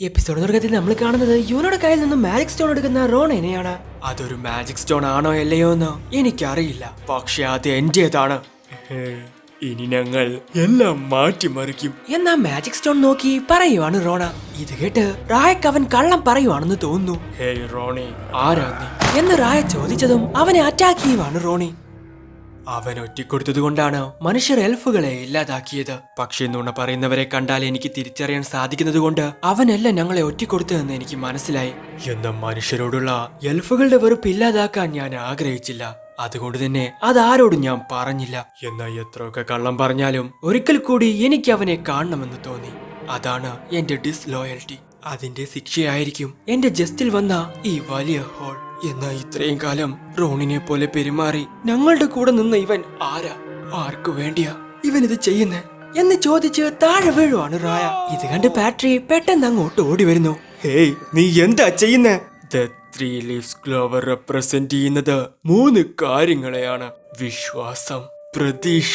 Episode തുടക്കത്തിൽ നമ്മൾ കാണുന്നത് യൂനോയുടെ കയ്യിൽ നിന്നും മാജിക് സ്റ്റോൺ എടുക്കുന്ന റോണിനെയാണ്. അതൊരു മാജിക് സ്റ്റോൺ ആണോ അല്ലയോ എന്ന് എനിക്കറിയില്ല, പക്ഷെ അത് എന്റേതാണ്. ഇനി ഞങ്ങൾ എല്ലാം മാറ്റിമറിക്കും എന്നാ മാജിക് സ്റ്റോൺ നോക്കി പറയുവാണ് റോണ. ഇത് കേട്ട് റായക്ക് അവൻ കള്ളം പറയുവാണെന്ന് തോന്നുന്നു. ഹേയ് റോണി, ആരാ നീ എന്ന് റായ ചോദിച്ചതും അവനെ അറ്റാക്ക് ചെയ്യുവാണ് റോണി. അവൻ ഒറ്റിക്കൊടുത്തത് കൊണ്ടാണ് മനുഷ്യർ എൽഫുകളെ ഇല്ലാതാക്കിയത്. പക്ഷെ നുണ പറയുന്നവരെ കണ്ടാൽ എനിക്ക് തിരിച്ചറിയാൻ സാധിക്കുന്നത് കൊണ്ട് അവനല്ല ഞങ്ങളെ ഒറ്റിക്കൊടുത്തതെന്ന് എനിക്ക് മനസ്സിലായി. എന്ന മനുഷ്യരോടുള്ള എൽഫുകളുടെ വെറുപ്പ് ഇല്ലാതാക്കാൻ ഞാൻ ആഗ്രഹിച്ചില്ല, അതുകൊണ്ട് തന്നെ അതാരോടും ഞാൻ പറഞ്ഞില്ല. എന്നാൽ എത്രയൊക്കെ കള്ളം പറഞ്ഞാലും ഒരിക്കൽ കൂടി എനിക്ക് അവനെ കാണണമെന്ന് തോന്നി. അതാണ് എന്റെ ഡിസ്ലോയൽറ്റി. അതിന്റെ ശിക്ഷയായിരിക്കും എന്റെ ജസ്റ്റിൽ വന്ന ഈ വലിയ ഹോൾ. എന്നാ ഇത്രയും കാലം റോണിനെ പോലെ പെരുമാറി ഞങ്ങളുടെ കൂടെ നിന്ന ഇവൻ ആരാ, ആർക്കു വേണ്ടിയാ ഇവൻ ഇത് ചെയ്യുന്നേ എന്ന് ചോദിച്ച് താഴെ വീഴുവാണ് റായ. ഇത് കണ്ട് പാട്രി പെട്ടെന്ന് അങ്ങോട്ട് ഓടി വരുന്നു. ഹേയ്, നീ എന്താ ചെയ്യുന്നേ? ത്രീ ലീവ്സ് ക്ലോവർ റെപ്രസെന്റ് ചെയ്യുന്നത് 3 കാര്യങ്ങളെയാണ്: വിശ്വാസം, പ്രതീക്ഷ,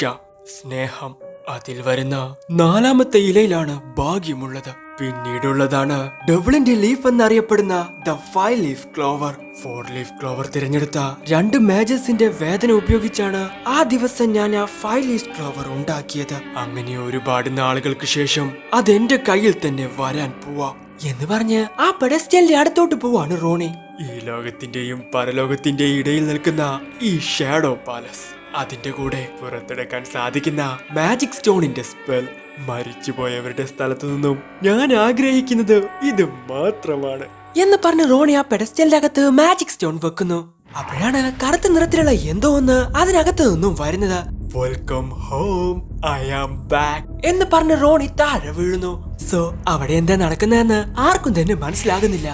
സ്നേഹം. അതിൽ വരുന്ന 4ാമത്തെ ഇലയിലാണ് ഭാഗ്യമുള്ളത്. പിന്നീടുള്ളതാണ് ഡബിളിന്റെ ലീഫ് എന്നറിയപ്പെടുന്ന the 5 leaf Clover. 4 leaf Clover തിരഞ്ഞെടുത്ത 2 മേജേഴ്സിന്റെ വേദന ഉപയോഗിച്ചാണ് ആ ദിവസം ഞാൻ ആ 5 ലീഫ് ക്ലോവർ ഉണ്ടാക്കിയത്. അങ്ങനെ ഒരുപാട് നാളുകൾക്ക് ശേഷം അതെന്റെ കയ്യിൽ തന്നെ വരാൻ പോവാ എന്ന് പറഞ്ഞ് ആ പെഡസ്റ്റലിന്റെ അടുത്തോട്ട് പോവാണ് റോണി. ഈ ലോകത്തിന്റെയും പരലോകത്തിന്റെയും ഇടയിൽ നിൽക്കുന്ന ഈ ഷാഡോ പാലസ്, അതിന്റെ കൂടെ പുറത്തെടുക്കാൻ സാധിക്കുന്ന മാജിക് സ്റ്റോണിന്റെ സ്പെൽ. മരിച്ചുപോയവരുടെ സ്ഥലത്തു നിന്നും ഞാൻ ആഗ്രഹിക്കുന്നത് ഇത് മാത്രമാണ് എന്ന് പറഞ്ഞ് റോണി ആ പെഡസ്റ്റലിന്റെ അകത്ത് മാജിക് സ്റ്റോൺ വെക്കുന്നു. അപ്പോഴാണ് കറുത്ത നിറത്തിലുള്ള എന്തോ ഒന്ന് അതിനകത്ത് നിന്നും വരുന്നത്. Welcome home, I am back എന്ന് പറഞ്ഞ് റോണി താഴെ വീഴുന്നു. സോ അവിടെ എന്താ നടക്കുന്നതെന്ന് ആർക്കും തന്നെ മനസ്സിലാകുന്നില്ല.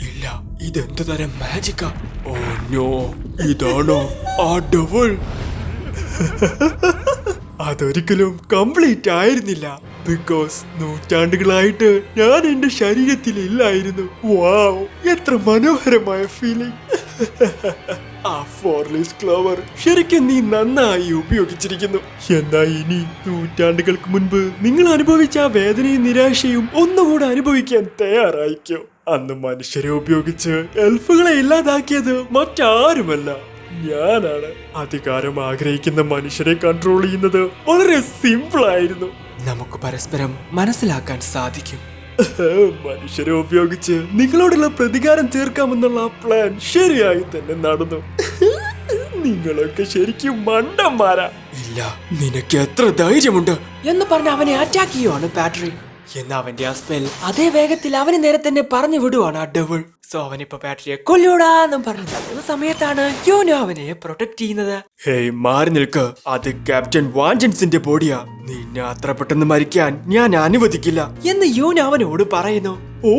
ഇല്ല, ഇതെന്ത് തരം മാജിക്കാ? ഓ നോ, ഇതാണോ ആ ഡബിൾ? അതൊരിക്കലും കംപ്ലീറ്റ് ആയിരുന്നില്ല, ബിക്കോസ് നൂറ്റാണ്ടുകളായിട്ട് ഞാൻ എന്റെ ശരീരത്തിൽ ഇല്ലായിരുന്നു. വാവ്, എത്ര മനോഹരമായ ഫീലിംഗ്. ആ 4 ലീവ്സ് ക്ലോവർ ശരിക്കും നീ നന്നായി ഉപയോഗിച്ചിരിക്കുന്നു. എന്നാ ഇനി നൂറ്റാണ്ടുകൾക്ക് മുൻപ് നിങ്ങൾ അനുഭവിച്ച ആ വേദനയും നിരാശയും ഒന്നുകൂടെ അനുഭവിക്കാൻ തയ്യാറായിക്കോ. അന്ന് മനുഷ്യരെ ഉപയോഗിച്ച് എൽഫുകളെ ഇല്ലാതാക്കിയത് മറ്റാരുമല്ല, ഞാനാണ്. അധികാരം ആഗ്രഹിക്കുന്ന മനുഷ്യരെ കൺട്രോൾ ചെയ്യുന്നത് വളരെ സിമ്പിൾ ആയിരുന്നു. നമുക്ക് പരസ്പരം മനസ്സിലാക്കാൻ സാധിക്കും. മനുഷ്യരെ ഉപയോഗിച്ച് നിങ്ങളോടുള്ള പ്രതികാരം തീർക്കാമെന്നുള്ള പ്ലാൻ ശരിയായി തന്നെ നടന്നു. നിങ്ങളൊക്കെ ശരിക്കും മണ്ടന്മാരാ. ഇല്ല, നിനക്ക് എത്ര ധൈര്യമുണ്ട് എന്ന് പറഞ്ഞ അവനെ അറ്റാക്ക് ചെയ്യുവാണ് പാട്രി. എന്നാ അവന്റെ ആ സ്പെൽ അതേ വേഗത്തിൽ അവന് നേരെ തന്നെ പറഞ്ഞു വിടുവാണ് ആ ഡബിൾ. സോ അവനിപ്പോ പാട്രിയെ കൊല്ലൂടാന്നും പറഞ്ഞു തരുന്ന സമയത്താണ് യൂനോ അവനെ പ്രൊട്ടക്ട് ചെയ്യുന്നത്. ഹേയ്, മാറി നിൽക്ക്, അത് ക്യാപ്റ്റൻ വാഞ്ചൻസിന്റെ ബോഡിയാ. നിന്നെ അത്ര പെട്ടെന്ന് മരിക്കാൻ ഞാൻ അനുവദിക്കില്ല എന്ന് യൂനോ അവനോട് പറയുന്നു. ഓ,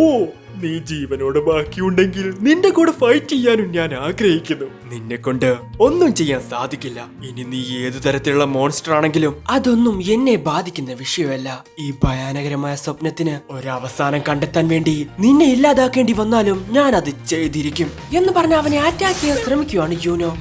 നീ ജീവനോട് ബാക്കിയുണ്ടെങ്കിൽ നിന്റെ കൂടെ ഫൈറ്റ് ചെയ്യാനും ഞാൻ ആഗ്രഹിക്കുന്നു. നിന്നെ കൊണ്ട് ഒന്നും ചെയ്യാൻ സാധിക്കില്ല. ഇനി നീ ഏതു തരത്തിലുള്ള മോൺസ്റ്റർ ആണെങ്കിലും അതൊന്നും എന്നെ ബാധിക്കുന്ന വിഷയമല്ല. ഈ ഭയാനകരമായ സ്വപ്നത്തിന് ഒരവസാനം കണ്ടെത്താൻ വേണ്ടി നിന്നെ ഇല്ലാതാക്കേണ്ടി വന്നാലും ഞാൻ അത് ചെയ്തിരിക്കും എന്ന് പറഞ്ഞ് അവനെ അറ്റാക്ക് ചെയ്യാൻ ശ്രമിക്കുവാണ് യൂനോ.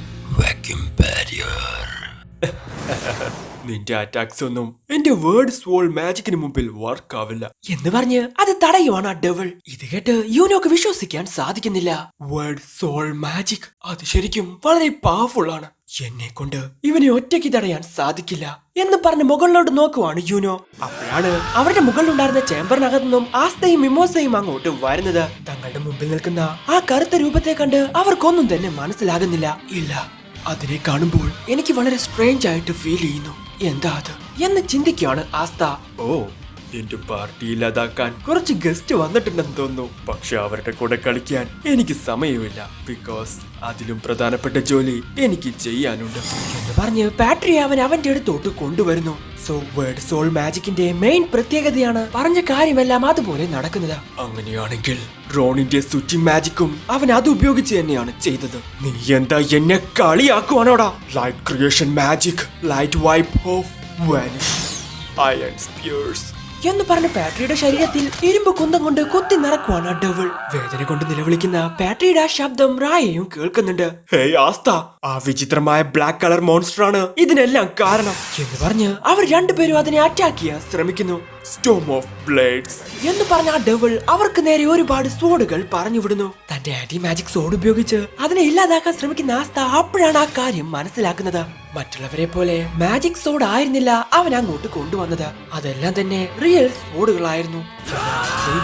നിന്റെ അറ്റാക്സ് ഒന്നും എന്റെ വേർഡ് സോൾ മാജിക്കിന് മുമ്പിൽ വർക്ക് ആവില്ല എന്ന് പറഞ്ഞ് അത് തടയുവാണ് ആ ഡെവിൾ. ഇത് കേട്ട് യൂനോക്ക് വിശ്വസിക്കാൻ സാധിക്കുന്നില്ല. വേർഡ് സോൾ മാജിക്, അത് ശരിക്കും വളരെ പവർഫുൾ ആണ്. എന്നെ കൊണ്ട് ഇവനെ ഒറ്റയ്ക്ക് തടയാൻ സാധിക്കില്ല എന്ന് പറഞ്ഞ് മുകളിലോട്ട് നോക്കുവാണ് യൂനോ. അപ്പോഴാണ് അവരുടെ മുകളിലുണ്ടായിരുന്ന ചേംബറിനകത്തു നിന്നും ആസ്തയും മിമോസയും അങ്ങോട്ട് വരുന്നത്. തങ്ങളുടെ മുമ്പിൽ നിൽക്കുന്ന ആ കറുത്ത രൂപത്തെ കണ്ട് അവർക്കൊന്നും തന്നെ മനസ്സിലാകുന്നില്ല. ഇല്ല, അതിനെ കാണുമ്പോൾ എനിക്ക് വളരെ സ്ട്രേഞ്ച് ആയിട്ട് ഫീൽ ചെയ്യുന്നു. എന്താ അത് എന്ന് ചിന്തിക്കുകയാണ് ആസ്ത. ഓ, എന്റെ പാർട്ടി ഇല്ലാതാക്കാൻ കുറച്ച് ഗസ്റ്റ് വന്നിട്ടുണ്ടെന്ന് തോന്നുന്നു. പക്ഷെ അവരുടെ കൂടെ കളിക്കാൻ എനിക്ക് സമയമില്ല, ബിക്കോസ് അതിലും പ്രധാനപ്പെട്ട ജോലി എനിക്ക് ചെയ്യാനുണ്ട് എന്ന് പറഞ്ഞ് പാട്രി അവൻ അവന്റെ അടുത്തോട്ട് കൊണ്ടുവരുന്നു. സോ വേർഡ് സോൾ മാജിക്കിന്റെ മെയിൻ പ്രത്യേകതയാണ് പറഞ്ഞ കാര്യമെല്ലാം അതുപോലെ നടക്കുന്നത്. അങ്ങനെയാണെങ്കിൽ റോണിന്റെ സ്വിച്ചിങ് മാജിക്കും അവൻ അത് ഉപയോഗിച്ച് തന്നെയാണ് ചെയ്തത്. നീ എന്താ എന്നെ കളിയാക്കുവാനോടാ? Light creation magic, light wipe off vanish, iron spears എന്ന് പറഞ്ഞ പാട്രിയുടെ ശരീരത്തിൽ ഇരുമ്പ് കുന്തം കൊണ്ട് കുത്തി നിറക്കുവാണ് ഡെവിൾ. വേദന കൊണ്ട് നിലവിളിക്കുന്ന പാട്രിയുടെ ആ ശബ്ദം റായയും കേൾക്കുന്നുണ്ട്. ഹേയ് ആസ്ത, ആ വിചിത്രമായ ബ്ലാക്ക് കളർ മോൺസ്റ്റർ ആണ് ഇതിനെല്ലാം കാരണം എന്ന് പറഞ്ഞ് അവർ രണ്ടുപേരും അതിനെ അറ്റാക്ക് ചെയ്യാൻ ശ്രമിക്കുന്നു. സ്റ്റോം ഓഫ് ബ്ലേഡ്സ് എന്ന് പറഞ്ഞ ആ ഡെവിൾ അവർക്ക് നേരെ ഒരുപാട് സോഡുകൾ പറഞ്ഞു വിടുന്നു. തന്റെ ആന്റി മാജിക് സോഡ് ഉപയോഗിച്ച് അതിനെ ഇല്ലാതാക്കാൻ ശ്രമിക്കുന്ന ആസ്ത അപ്പോഴാണ് ആ കാര്യം മനസ്സിലാക്കുന്നത്. മറ്റുള്ളവരെ പോലെ മാജിക് സോഡ് ആയിരുന്നില്ല അവൻ അങ്ങോട്ട് കൊണ്ടുവന്നത്, അതെല്ലാം തന്നെ റിയൽ സോഡുകളായിരുന്നു.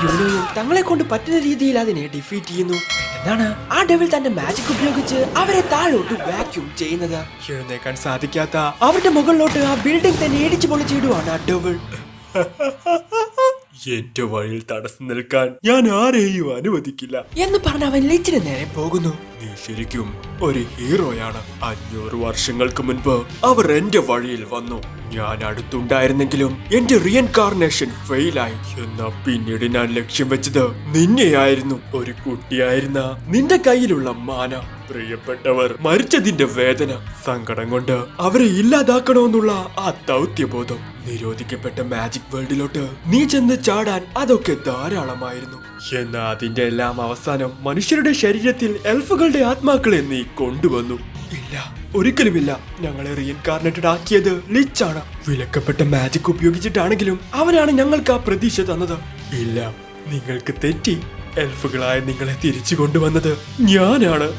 യൂനോയും തങ്ങളെ കൊണ്ട് പറ്റുന്ന രീതിയിൽ അതിനെ ഡിഫീറ്റ് ചെയ്യുന്നു. എന്നാണ് ആ ഡെവിൾ തന്റെ മാജിക് ഉപയോഗിച്ച് അവരെ താഴോട്ട് വാക്യൂം ചെയ്യുന്നത്. എഴുന്നേക്കാൻ സാധിക്കാത്ത അവരുടെ മുകളിലോട്ട് ആ ബിൽഡിംഗ് തന്നെ ഇടിച്ചു പൊളിച്ചിടുവാണ് ആ ഡെവിൾ. എന്റെ വഴിയിൽ തടസ്സം നിൽക്കാൻ ഞാൻ ആരെയും അനുവദിക്കില്ല എന്ന് പറഞ്ഞ അവൻ ലിച്ചിന് നേരെ പോകുന്നു. നീ ശരിക്കും ഒരു ഹീറോയാണ്. 500 വർഷങ്ങൾക്ക് മുൻപ് അവർ എന്റെ വഴിയിൽ വന്നു. ഞാൻ അടുത്തുണ്ടായിരുന്നെങ്കിലും എന്റെ റീഇൻകാർണേഷൻ ഫെയിലായി. എന്നാ പിന്നീട് ഞാൻ ലക്ഷ്യം വെച്ചത് നിന്നെയായിരുന്നു. ഒരു കുട്ടിയായിരുന്ന നിന്റെ കയ്യിലുള്ള മാന, പ്രിയപ്പെട്ടവർ മരിച്ചതിന്റെ വേദന, സങ്കടം കൊണ്ട് അവരെ ഇല്ലാതാക്കണമെന്നുള്ള ആ ദൗത്യബോധം, നിരോധിക്കപ്പെട്ട മാജിക് വേൾഡിലോട്ട് നീ ചെന്ന് ചാടാൻ അതൊക്കെ ധാരാളമായിരുന്നു. എന്നാ അതിന്റെ എല്ലാം അവസാനം മനുഷ്യരുടെ ശരീരത്തിൽ എൽഫുകളുടെ ആത്മാക്കളെ നീ കൊണ്ടുവന്നു. ഇല്ല, ഒരിക്കലുമില്ല. ഞങ്ങളെ റീഇൻകാർണേറ്റഡ് ആക്കിയത് ലിച്ചാണ്. വിലക്കപ്പെട്ട മാജിക് ഉപയോഗിച്ചിട്ടാണെങ്കിലും അവനാണ് ഞങ്ങൾക്ക് ആ പ്രതീക്ഷ തന്നത്. ഇല്ല, നിങ്ങൾക്ക് തെറ്റി. എൽഫുകളായ നിങ്ങളെ തിരിച്ചു കൊണ്ടുവന്നത് ഞാനാണ്.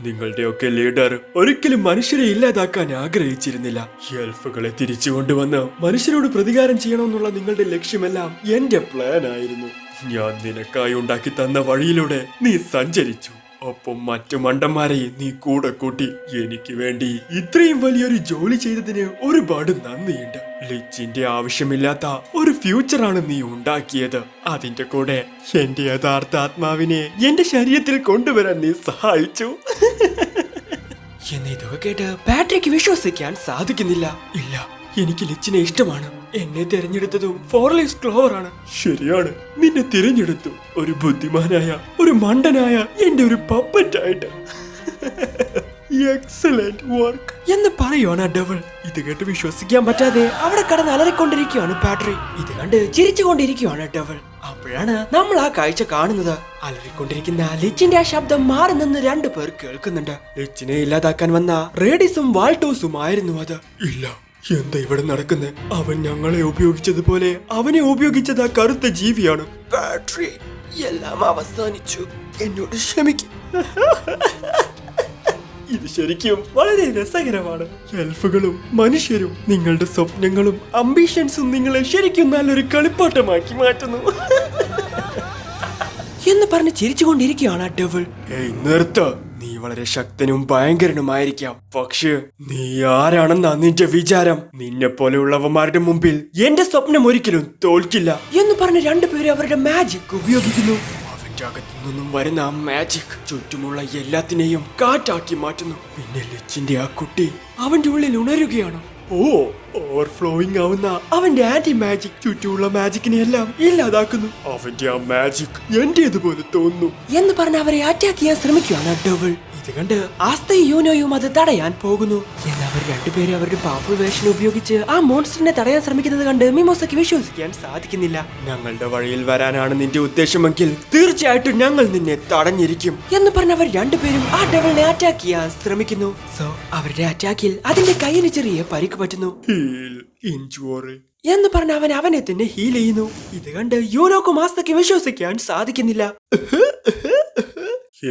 നിങ്ങളുടെയൊക്കെ ലീഡർ ഒരിക്കലും മനുഷ്യരെ ഇല്ലാതാക്കാൻ ആഗ്രഹിച്ചിരുന്നില്ല. എൽഫുകളെ തിരിച്ചു കൊണ്ടുവന്ന് മനുഷ്യരോട് പ്രതികാരം ചെയ്യണമെന്നുള്ള നിങ്ങളുടെ ലക്ഷ്യമെല്ലാം എന്റെ പ്ലാൻ ആയിരുന്നു. ഞാൻ നിനക്കായി ഉണ്ടാക്കി തന്ന വഴിയിലൂടെ നീ സഞ്ചരിച്ചു. ഒപ്പം മറ്റു മണ്ടന്മാരെ നീ കൂടെ കൂട്ടി. എനിക്ക് വേണ്ടി ഇത്രയും വലിയൊരു ജോലി ചെയ്തതിന് ഒരുപാട് നന്ദിയുണ്ട്. ലിച്ചിന്റെ ആവശ്യമില്ലാത്ത ഒരു ഫ്യൂച്ചറാണ് നീ ഉണ്ടാക്കിയത്. അതിന്റെ കൂടെ എന്റെ യഥാർത്ഥ ആത്മാവിനെ എന്റെ ശരീരത്തിൽ കൊണ്ടുവരാൻ നീ സഹായിച്ചു. എന്നിതൊക്കെ കേട്ട് പാട്രിക്ക് വിശ്വസിക്കാൻ സാധിക്കുന്നില്ല. ഇല്ല, എനിക്ക് ലിച്ചിനെ ഇഷ്ടമാണ്. എന്നെ തിരഞ്ഞെടുത്തതും 4 ലീവ്സ് ക്ലോവർ ആണ്. ശരിയാണ്, നിന്നെ തിരഞ്ഞെടുത്തു. ഒരു ബുദ്ധിമാനായ, ഒരു മണ്ടനായ എന്റെ ഒരു പപ്പറ്റായിട്ട്. എക്സലന്റ് വർക്ക് എന്ന് പറയുവാണ് ഡെവിൾ. ഇത് കേട്ട് വിശ്വസിക്കാൻ പറ്റാതെ അവിടെ കടന്ന് അലറിക്കൊണ്ടിരിക്കുകയാണ് പാട്രി. ഇത് കണ്ട് ചിരിച്ചുകൊണ്ടിരിക്കുകയാണ് ഡെവിൾ. അപ്പോഴാണ് നമ്മൾ ആ കാഴ്ച കാണുന്നത്. അലറിക്കൊണ്ടിരിക്കുന്ന ലിച്ചിന്റെ ആ ശബ്ദം മാറി നിന്ന് 2 പേർ കേൾക്കുന്നുണ്ട്. ലിച്ചിനെ ഇല്ലാതാക്കാൻ വന്ന റേഡിസും വാൾട്ടോസും ആയിരുന്നു അത്. ഇല്ല, എന്താ ഇവിടെ നടക്കുന്നത്? അവൻ ഞങ്ങളെ ഉപയോഗിച്ചതുപോലെ അവനെ ഉപയോഗിച്ചത് ആ കറുത്ത ജീവിയാണ്. പാട്രി, എല്ലാം അവസാനിച്ചു. എന്നോട് ക്ഷമിക്കും. ഇത് ശരിക്കും വളരെ രസകരമാണ്. എൽഫുകളും മനുഷ്യരും നിങ്ങളുടെ സ്വപ്നങ്ങളും അംബിഷൻസും നിങ്ങളെ ശരിക്കും നല്ലൊരു കളിപ്പാട്ടമാക്കി മാറ്റുന്നു എന്ന് പറഞ്ഞ് ചിരിച്ചുകൊണ്ടിരിക്കുകയാണ് ഡെവിൾ. നിർത്ത. നീ വളരെ ശക്തനും ഭയങ്കരനുമായിരിക്കാം, പക്ഷേ നീ ആരാണെന്നാ നിന്റെ വിചാരം? നിന്നെ പോലെയുള്ളവന്മാരുടെ മുമ്പിൽ എന്റെ സ്വപ്നം ഒരിക്കലും തോൽക്കില്ല എന്ന് പറഞ്ഞ് 2 പേര് അവരുടെ മാജിക് ഉപയോഗിക്കുന്നു. അവന്റെ അകത്തു നിന്നും വരുന്ന ആ മാജിക് ചുറ്റുമുള്ള എല്ലാത്തിനെയും കാറ്റാക്കി മാറ്റുന്നു. പിന്നെ ലിച്ചിന്റെ ആ കുട്ടി അവന്റെ ഉള്ളിൽ ഉണരുകയാണ്. ഓവർഫ്ലോയിങ് ആവുന്ന അവന്റെ ആന്റി മാജിക് ചുറ്റുമുള്ള മാജിക്കിനെ എല്ലാം ഇല്ലാതാക്കുന്നു. അവന്റെ ആ മാജിക് എന്റേതുപോലെ തോന്നുന്നു എന്ന് പറഞ്ഞ് അവരെ അറ്റാക്ക് ചെയ്യാൻ ശ്രമിക്കുകയാണ് ഡെവിൾ. ഇത് കണ്ട് ആസ്തയും യൂനോയും അത് തടയാൻ പോകുന്നു. എന്നാൽ അവർ 2 പേര് അവരുടെ പവർഫുൾ വേർഷൻ ഉപയോഗിച്ച് ആ മോൺസ്റ്ററിനെ തടയാൻ ശ്രമിക്കുന്നത് കണ്ട് മിമോസയ്ക്ക് വിശ്വസിക്കാൻ സാധിക്കുന്നില്ല. ഞങ്ങളുടെ വഴിയിൽ വരാനാണ് നിന്റെ ഉദ്ദേശമെങ്കിൽ തീർച്ചയായിട്ടും ഞങ്ങൾ നിന്നെ തടഞ്ഞിരിക്കും എന്ന് പറഞ്ഞ് അവർ 2 പേരും ആ ഡെവിളിനെ അറ്റാക്ക് ചെയ്യാൻ ശ്രമിക്കുന്നു. സോ അവരുടെ അറ്റാക്കിൽ അതിന്റെ കയ്യിന് ചെറിയ പരിക്ക് പറ്റുന്നു. എന്ന് പറഞ്ഞ് അവനെ തന്നെ ഹീൽ ചെയ്യുന്നു. ഇത് കണ്ട് യൂനോക്കും ആസ്തയ്ക്ക് വിശ്വസിക്കാൻ സാധിക്കുന്നില്ല.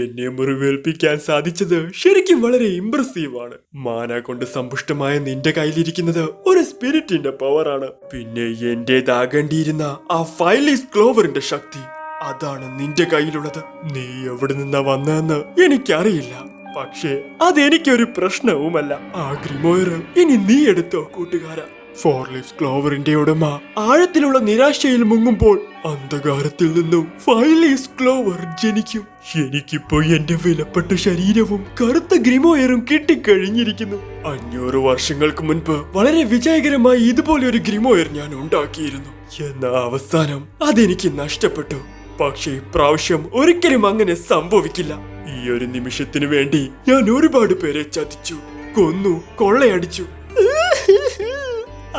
എന്നെ മുറിവേൽപ്പിക്കാൻ സാധിച്ചത് ശരിക്കും വളരെ ഇംപ്രസീവ് ആണ്. മാന കൊണ്ട് സമ്പുഷ്ടമായ നിന്റെ കയ്യിലിരിക്കുന്നത് ഒരു സ്പിരിറ്റിന്റെ പവറാണ്. പിന്നെ എന്റേതാകേണ്ടിയിരുന്ന ആ 5 ലീവ്സ് ക്ലോവറിന്റെ ശക്തി, അതാണ് നിന്റെ കയ്യിലുള്ളത്. നീ എവിടെ നിന്നാ വന്നതെന്ന് എനിക്കറിയില്ല, പക്ഷേ അതെനിക്കൊരു പ്രശ്നവുമല്ല. ആ ഗ്രിമോയർ ഇനി നീ എടുത്തോ കൂട്ടുകാരാ. 4 ലീവ്സ് ക്ലോവറിന്റെ ഉടമ ആഴത്തിലുള്ള നിരാശയിൽ മുങ്ങുമ്പോൾ അന്ധകാരത്തിൽ നിന്നും 5 ലീവ്സ് ക്ലോവർ ജനിക്കും. എനിക്കിപ്പോ എന്റെ വിലപ്പെട്ട ശരീരവും കറുത്ത ഗ്രിമോയറും കിട്ടിക്കഴിഞ്ഞിരിക്കുന്നു. 500 വർഷങ്ങൾക്ക് മുൻപ് വളരെ വിജയകരമായി ഇതുപോലെ ഒരു ഗ്രിമോയർ ഞാൻ ഉണ്ടാക്കിയിരുന്നു. എന്നാൽ അവസാനം അതെനിക്ക് നഷ്ടപ്പെട്ടു. പക്ഷേ ഇപ്രാവശ്യം ഒരിക്കലും അങ്ങനെ സംഭവിക്കില്ല. ഈ ഒരു നിമിഷത്തിനു വേണ്ടി ഞാൻ ഒരുപാട് പേരെ ചതിച്ചു, കൊന്നു, കൊള്ളയടിച്ചു.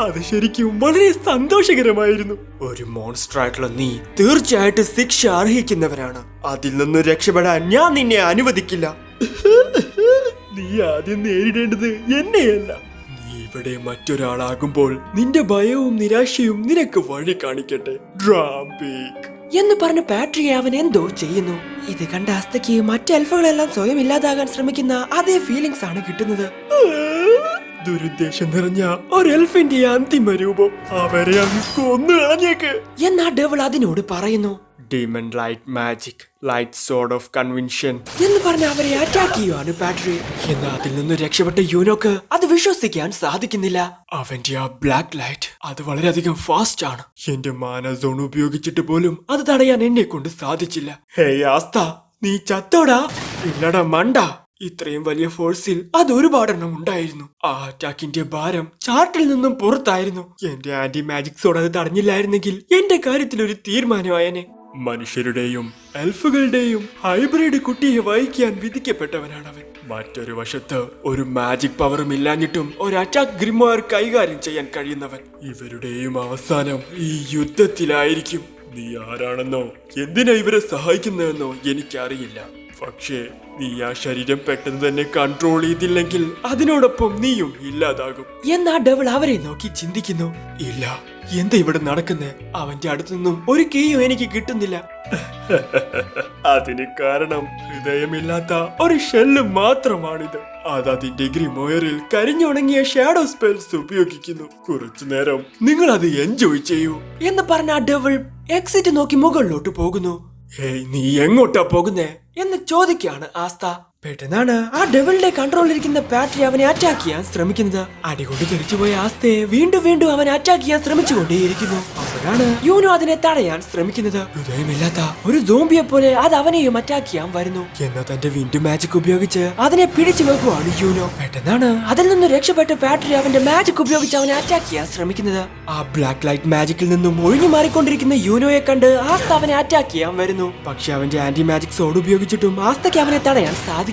അത് ശരിക്കും വളരെ സന്തോഷകരമായിരുന്നു. ഒരു മോൺസ്റ്റർ ആയിട്ടുള്ള നീ തീർച്ചയായിട്ടും ശിക്ഷ അർഹിക്കുന്നവരാണ്. അതിൽ നിന്ന് രക്ഷപ്പെടാൻ ഞാൻ നിന്നെ അനുവദിക്കില്ല. നീ ആദ്യം നേരിടേണ്ടത് എന്നെയല്ല, നീ ഇവിടെ മറ്റൊരാളാകുമ്പോൾ നിന്റെ ഭയവും നിരാശയും നിനക്ക് വഴി കാണിക്കട്ടെ ഡ്രാംപിക് എന്ന് പറഞ്ഞ പാട്രിയെ അവൻ എന്തോ ചെയ്യുന്നു. ഇത് കണ്ട അസ്തയ്ക്ക് മറ്റ് എൽഫുകളെല്ലാം സ്വയം ഇല്ലാതാകാൻ ശ്രമിക്കുന്ന അതേ ഫീലിങ്സ് ആണ് കിട്ടുന്നത്. ദുരുദ്ദേശം നിറഞ്ഞ ഒരു എൽഫിന്റെ അന്തിമ രൂപം, അവരെ അങ്ങ് കൊന്നു കളഞ്ഞേക്ക് എന്നാ ഡെവിൾ അതിനോട് പറയുന്നു. Demon light magic light soared of convention എന്ന് പറഞ്ഞ അവരെ അറ്റാക്ക് ചെയ്യുവാണ് പാട്രി. എന്നാൽ അതിൽ നിന്ന് രക്ഷപ്പെട്ട യൂനോക്ക് അത് വിശ്വസിക്കാൻ സാധിക്കുന്നില്ല. അവന്റെ ആ ബ്ലാക്ക് ലൈറ്റ് അത് വളരെയധികം ഫാസ്റ്റ് ആണ്. എന്റെ മാന സോൺ ഉപയോഗിച്ചിട്ട് പോലും അത് തടയാൻ എന്നെ കൊണ്ട് സാധിച്ചില്ല. ഹേയ് ആസ്ത, നീ ചത്തോടാ? ഇല്ലടാ മണ്ട, ഇത്രയും വലിയ ഫോഴ്സിൽ അത് ഒരുപാടെണ്ണം ഉണ്ടായിരുന്നു. ആ അറ്റാക്കിന്റെ ഭാരം ചാർട്ടിൽ നിന്നും പുറത്തായിരുന്നു. എന്റെ ആന്റി മാജിക് സോഡ് അത് തടഞ്ഞില്ലായിരുന്നെങ്കിൽ എന്റെ കാര്യത്തിൽ ഒരു തീരുമാനമായനെ. മനുഷ്യരുടെയും എൽഫുകളുടെയും ഹൈബ്രിഡ് കുട്ടിയെ വഹിക്കാൻ വിധിക്കപ്പെട്ടവനാണവൻ. മറ്റൊരു വശത്ത് ഒരു മാജിക് പവറും ഇല്ലാഞ്ഞിട്ടും ഒരു അറ്റാക്ക് ഗ്രിമോയർ കൈകാര്യം ചെയ്യാൻ കഴിയുന്നവൻ. ഇവരുടെയും അവസാനം ഈ യുദ്ധത്തിലായിരിക്കും. നീ ആരാണെന്നോ എന്തിനാ ഇവരെ സഹായിക്കുന്നതെന്നോ എനിക്കറിയില്ല. പക്ഷേ നീ ആ ശരീരം പെട്ടെന്ന് തന്നെ കൺട്രോൾ ചെയ്തില്ലെങ്കിൽ അതിനോടൊപ്പം നീയും ഇല്ലാതാകും എന്നാ ഡെവിൾ അവരെ നോക്കി ചിന്തിക്കുന്നു. ഇല്ല, എന്താ ഇവിടെ നടക്കുന്നേ? അവന്റെ അടുത്തുനിന്നും ഒരു കീയും എനിക്ക് കിട്ടുന്നില്ല. അതിന് കാരണം ഹൃദയമില്ലാത്ത ഒരു ഷെല്ല് മാത്രമാണിത്. അത് അതിന്റെ ഗ്രിമോയറിൽ കരിഞ്ഞുണങ്ങിയ ഷാഡോ സ്പെൽസ് ഉപയോഗിക്കുന്നു. കുറച്ചു നേരം നിങ്ങൾ അത് എൻജോയ് ചെയ്യൂ എന്ന് പറഞ്ഞ ഡെവിൾ എക്സിറ്റ് നോക്കി മുകളിലോട്ട് പോകുന്നു. ഹേയ്, നീ എങ്ങോട്ടാ പോകുന്നേ എന്ന് ചോദിക്കാണ് ആസ്ത. പെട്ടെന്നാണ് ആ ഡെവിളിന്റെ കൺട്രോളിലിരിക്കുന്ന പാട്രി അവനെ അറ്റാക്ക് ചെയ്യാൻ ശ്രമിക്കുന്നത്. അടികൊണ്ട് തെറിച്ചുപോയ ആസ്തയെ വീണ്ടും വീണ്ടും അവൻ അറ്റാക്ക് ചെയ്യാൻ ശ്രമിച്ചുകൊണ്ടേയിരിക്കുന്നു. അപ്പോഴാണ് യൂനോ അതിനെ തടയാൻ ശ്രമിക്കുന്നത്. ഹൃദയമില്ലാത്ത ഒരു സോംബിയെ പോലെ അത് അവനെയും അറ്റാക്ക് ചെയ്യാൻ വരുന്നു. എന്നാൽ തന്റെ വിൻഡ് മാജിക് ഉപയോഗിച്ച് അതിനെ പിടിച്ചു വെക്കുവാണ് യൂനോ. പെട്ടെന്നാണ് അതിൽ നിന്ന് രക്ഷപ്പെട്ട് പാട്രി അവന്റെ മാജിക് ഉപയോഗിച്ച് അവനെ അറ്റാക്ക് ചെയ്യാൻ ശ്രമിക്കുന്നത്. ആ ബ്ലാക്ക് ലൈറ്റ് മാജിക്കിൽ നിന്നും ഒഴിഞ്ഞു മാറിക്കൊണ്ടിരിക്കുന്ന യൂനോയെ കണ്ട് ആസ്ത അവനെ അറ്റാക്ക് ചെയ്യാൻ വരുന്നു. പക്ഷെ അവന്റെ ആന്റി മാജിക് സോഡ് ഉപയോഗിച്ചിട്ടും ആസ്തയ്ക്ക് അവനെ തടയാൻ സാധിക്കും.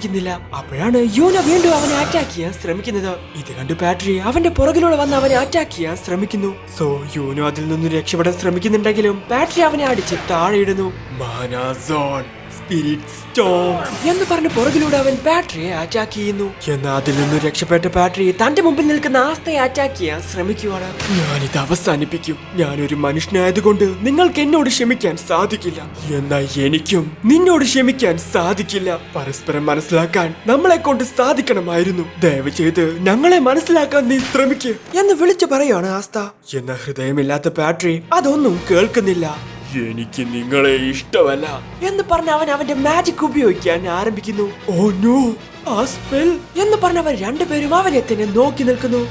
അപ്പോഴാണ് യൂനോ വീണ്ടും അവനെ അറ്റാക്ക് ചെയ്യാൻ ശ്രമിക്കുന്നത്. ഇത് കണ്ട് പാട്രി അവന്റെ പുറകിലൂടെ വന്ന് അവനെ അറ്റാക്ക് ചെയ്യാൻ ശ്രമിക്കുന്നു. സോ യൂനോ അതിൽ നിന്ന് രക്ഷപ്പെടാൻ ശ്രമിക്കുന്നുണ്ടെങ്കിലും പാട്രി അവനെ അടിച്ച് താഴെയിടുന്നു. മാനാ സോൺ സ്പിരിറ്റ് സ്റ്റോം എന്ന് പറഞ്ഞ് പുറകിലൂടെ അവൻ പാട്രിയെ അറ്റാക്ക് ചെയ്യുന്നു. എന്നാൽ അതിൽ നിന്ന് രക്ഷപ്പെട്ട പാട്രി തന്റെ മുമ്പിൽ നിൽക്കുന്ന ആസ്തയെ അറ്റാക്ക് ചെയ്യാൻ ശ്രമിക്കുവാണ്. ഞാനിത് അവസാനിപ്പിക്കും. ഞാനൊരു മനുഷ്യനായതുകൊണ്ട് നിങ്ങൾക്ക് എന്നോട് ക്ഷമിക്കാൻ സാധിക്കില്ല. എന്നാൽ എനിക്കും നിന്നോട് ക്ഷമിക്കാൻ സാധിക്കില്ല. പരസ്പരം മനസ്സിലാക്കാൻ നമ്മളെ കൊണ്ട് സാധിക്കണമായിരുന്നു. ദയവ് ചെയ്ത് ഞങ്ങളെ മനസ്സിലാക്കാൻ നീ ശ്രമിക്ക് എന്ന് വിളിച്ചു പറയുകയാണ് ആസ്ത. എന്ന ഹൃദയമില്ലാത്ത പാട്രി അതൊന്നും കേൾക്കുന്നില്ല. എനിക്ക് നിങ്ങളെ ഇഷ്ടമല്ല എന്ന് പറഞ്ഞ അവൻ അവന്റെ മാജിക് ഉപയോഗിക്കാൻ ആരംഭിക്കുന്നു. ഓ നോ, ആ സ്പെൽ എന്ന് പറഞ്ഞവർ രണ്ടുപേരും അവനെ തന്നെ നോക്കി നിൽക്കുന്നു.